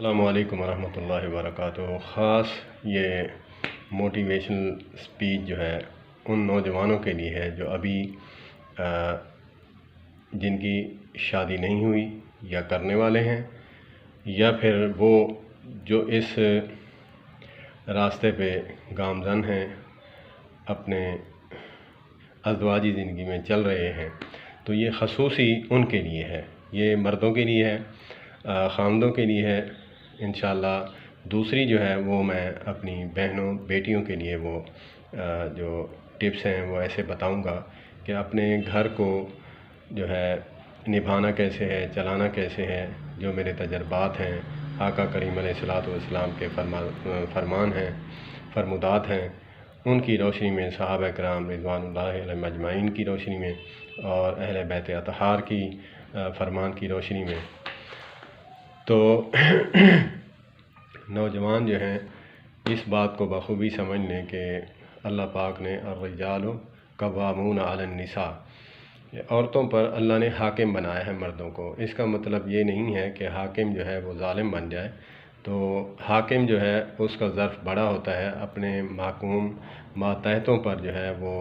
السلام علیکم ورحمۃ اللہ وبرکاتہ۔ خاص یہ موٹیویشنل سپیچ جو ہے ان نوجوانوں کے لیے ہے جو ابھی جن کی شادی نہیں ہوئی یا کرنے والے ہیں، یا پھر وہ جو اس راستے پہ گامزن ہیں، اپنے ازدواجی زندگی میں چل رہے ہیں۔ تو یہ خصوصی ان کے لیے ہے، یہ مردوں کے لیے ہے، خاندوں کے لیے ہے انشاءاللہ۔ دوسری جو ہے وہ میں اپنی بہنوں بیٹیوں کے لیے وہ جو ٹپس ہیں وہ ایسے بتاؤں گا کہ اپنے گھر کو جو ہے نبھانا کیسے ہے، چلانا کیسے ہے۔ جو میرے تجربات ہیں، آقا کریم علیہ الصلوۃ والسلام کے فرمان ہیں، فرمودات ہیں، ان کی روشنی میں، صحابہ کرام رضوان اللہ علیہم اجمعین کی روشنی میں، اور اہل بیت اطہار کی فرمان کی روشنی میں۔ تو نوجوان جو ہیں اس بات کو بخوبی سمجھ لیں کہ اللہ پاک نے الرجال قوامون علی النساء، عورتوں پر اللہ نے حاکم بنایا ہے مردوں کو۔ اس کا مطلب یہ نہیں ہے کہ حاکم جو ہے وہ ظالم بن جائے۔ تو حاکم جو ہے اس کا ظرف بڑا ہوتا ہے، اپنے محکوم ماتحتوں پر جو ہے وہ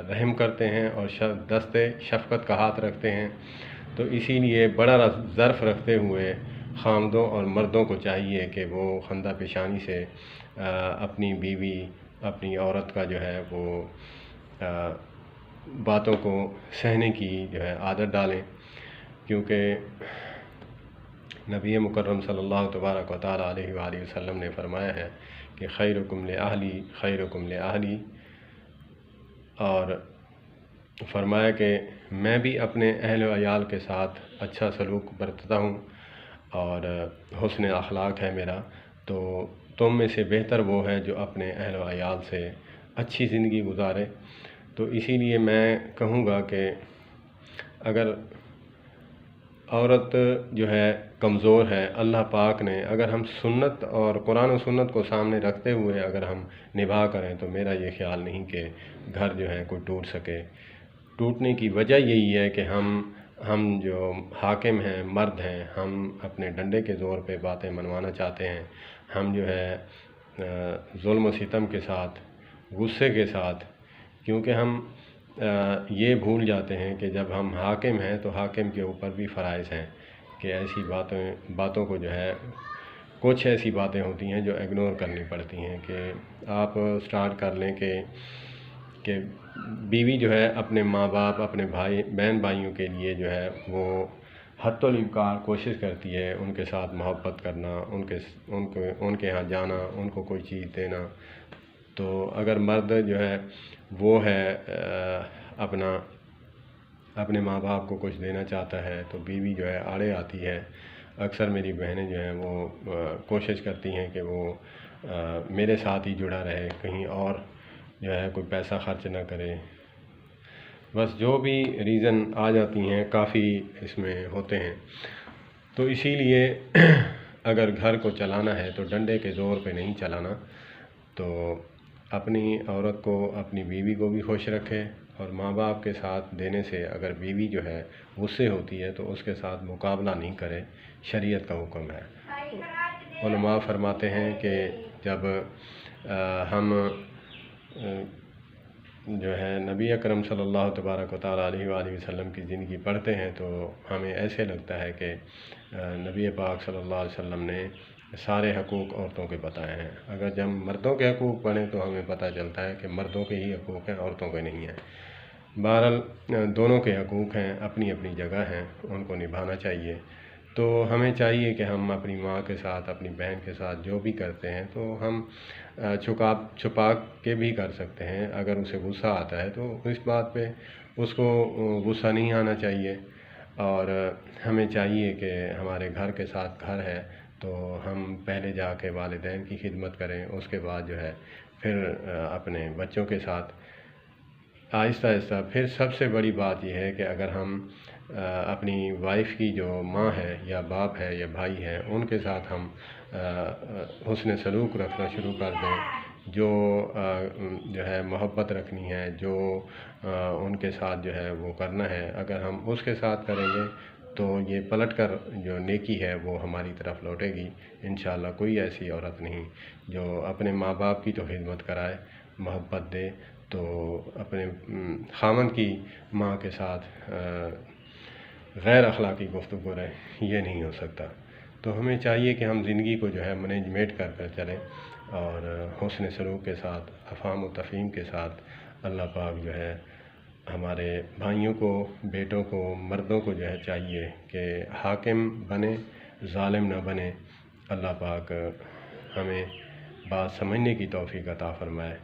رحم کرتے ہیں اور دستے شفقت کا ہاتھ رکھتے ہیں۔ تو اسی لیے بڑا ظرف رکھتے ہوئے خامدوں اور مردوں کو چاہیے کہ وہ خندہ پیشانی سے اپنی بیوی، اپنی عورت کا جو ہے وہ باتوں کو سہنے کی جو ہے عادت ڈالیں، کیونکہ نبی مکرم صلی اللہ تبارک و تعالیٰ علیہ وآلہ وسلم نے فرمایا ہے کہ خیرکم لأہلی خیرکم لأہلی، اور فرمایا کہ میں بھی اپنے اہل و عیال کے ساتھ اچھا سلوک برتتا ہوں اور حسن اخلاق ہے میرا، تو تم میں سے بہتر وہ ہے جو اپنے اہل و عیال سے اچھی زندگی گزارے۔ تو اسی لیے میں کہوں گا کہ اگر عورت جو ہے کمزور ہے، اللہ پاک نے اگر ہم سنت اور قرآن و سنت کو سامنے رکھتے ہوئے اگر ہم نبھا کریں تو میرا یہ خیال نہیں کہ گھر جو ہے کوئی ٹوٹ سکے۔ ٹوٹنے کی وجہ یہی ہے کہ ہم جو حاکم ہیں، مرد ہیں، ہم اپنے ڈنڈے کے زور پہ باتیں منوانا چاہتے ہیں۔ ہم جو ہے ظلم و ستم کے ساتھ، غصے کے ساتھ، کیونکہ ہم یہ بھول جاتے ہیں کہ جب ہم حاکم ہیں تو حاکم کے اوپر بھی فرائض ہیں کہ ایسی باتوں کو جو ہے کچھ ایسی باتیں ہوتی ہیں جو اگنور کرنی پڑتی ہیں۔ کہ آپ سٹارٹ کر لیں کہ بیوی جو ہے اپنے ماں باپ، اپنے بہن بھائیوں کے لیے جو ہے وہ حتی الامکان کوشش کرتی ہے ان کے ساتھ محبت کرنا، ان کے ہاں جانا، ان کو کوئی چیز دینا۔ تو اگر مرد جو ہے وہ ہے اپنے ماں باپ کو کچھ دینا چاہتا ہے تو بیوی جو ہے آڑے آتی ہے۔ اکثر میری بہنیں جو ہیں وہ کوشش کرتی ہیں کہ وہ میرے ساتھ ہی جڑا رہے، کہیں اور جو ہے کوئی پیسہ خرچ نہ کرے۔ بس جو بھی ریزن آ جاتی ہیں، کافی اس میں ہوتے ہیں۔ تو اسی لیے اگر گھر کو چلانا ہے تو ڈنڈے کے زور پہ نہیں چلانا، تو اپنی عورت کو، اپنی بیوی کو بھی خوش رکھے، اور ماں باپ کے ساتھ دینے سے اگر بیوی جو ہے غصے ہوتی ہے تو اس کے ساتھ مقابلہ نہیں کرے، شریعت کا حکم ہے۔ علماء فرماتے ہیں کہ جب ہم جو ہے نبی اکرم صلی اللہ تبارک و تعالیٰ علیہ وآلہ وسلم کی زندگی پڑھتے ہیں تو ہمیں ایسے لگتا ہے کہ نبی پاک صلی اللہ علیہ وسلم نے سارے حقوق عورتوں کے بتائے ہیں۔ اگر جب مردوں کے حقوق پڑھیں تو ہمیں پتہ چلتا ہے کہ مردوں کے ہی حقوق ہیں، عورتوں کے نہیں ہیں۔ بہرحال دونوں کے حقوق ہیں، اپنی اپنی جگہ ہیں، ان کو نبھانا چاہیے۔ تو ہمیں چاہیے کہ ہم اپنی ماں کے ساتھ، اپنی بہن کے ساتھ جو بھی کرتے ہیں تو ہم چھپا کے بھی کر سکتے ہیں۔ اگر اسے غصہ آتا ہے تو اس بات پہ اس کو غصہ نہیں آنا چاہیے، اور ہمیں چاہیے کہ ہمارے گھر کے ساتھ گھر ہے تو ہم پہلے جا کے والدین کی خدمت کریں، اس کے بعد جو ہے پھر اپنے بچوں کے ساتھ آہستہ آہستہ۔ پھر سب سے بڑی بات یہ ہے کہ اگر ہم اپنی وائف کی جو ماں ہے یا باپ ہے یا بھائی ہے ان کے ساتھ ہم حسن سلوک رکھنا شروع کر دیں، جو ہے محبت رکھنی ہے، جو ان کے ساتھ جو ہے وہ کرنا ہے، اگر ہم اس کے ساتھ کریں گے تو یہ پلٹ کر جو نیکی ہے وہ ہماری طرف لوٹے گی انشاءاللہ۔ کوئی ایسی عورت نہیں جو اپنے ماں باپ کی تو خدمت کرائے، محبت دے، تو اپنے خاوند کی ماں کے ساتھ غیر اخلاقی گفتگو رہے، یہ نہیں ہو سکتا۔ تو ہمیں چاہیے کہ ہم زندگی کو جو ہے مینجمنٹ کر کر چلیں، اور حسن سلوک کے ساتھ، افہام و تفہیم کے ساتھ۔ اللہ پاک جو ہے ہمارے بھائیوں کو، بیٹوں کو، مردوں کو جو ہے چاہیے کہ حاکم بنے، ظالم نہ بنے۔ اللہ پاک ہمیں بات سمجھنے کی توفیق عطا فرمائے۔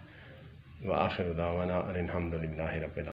وآخر دعوانا ان الحمد للہ رب العالمین۔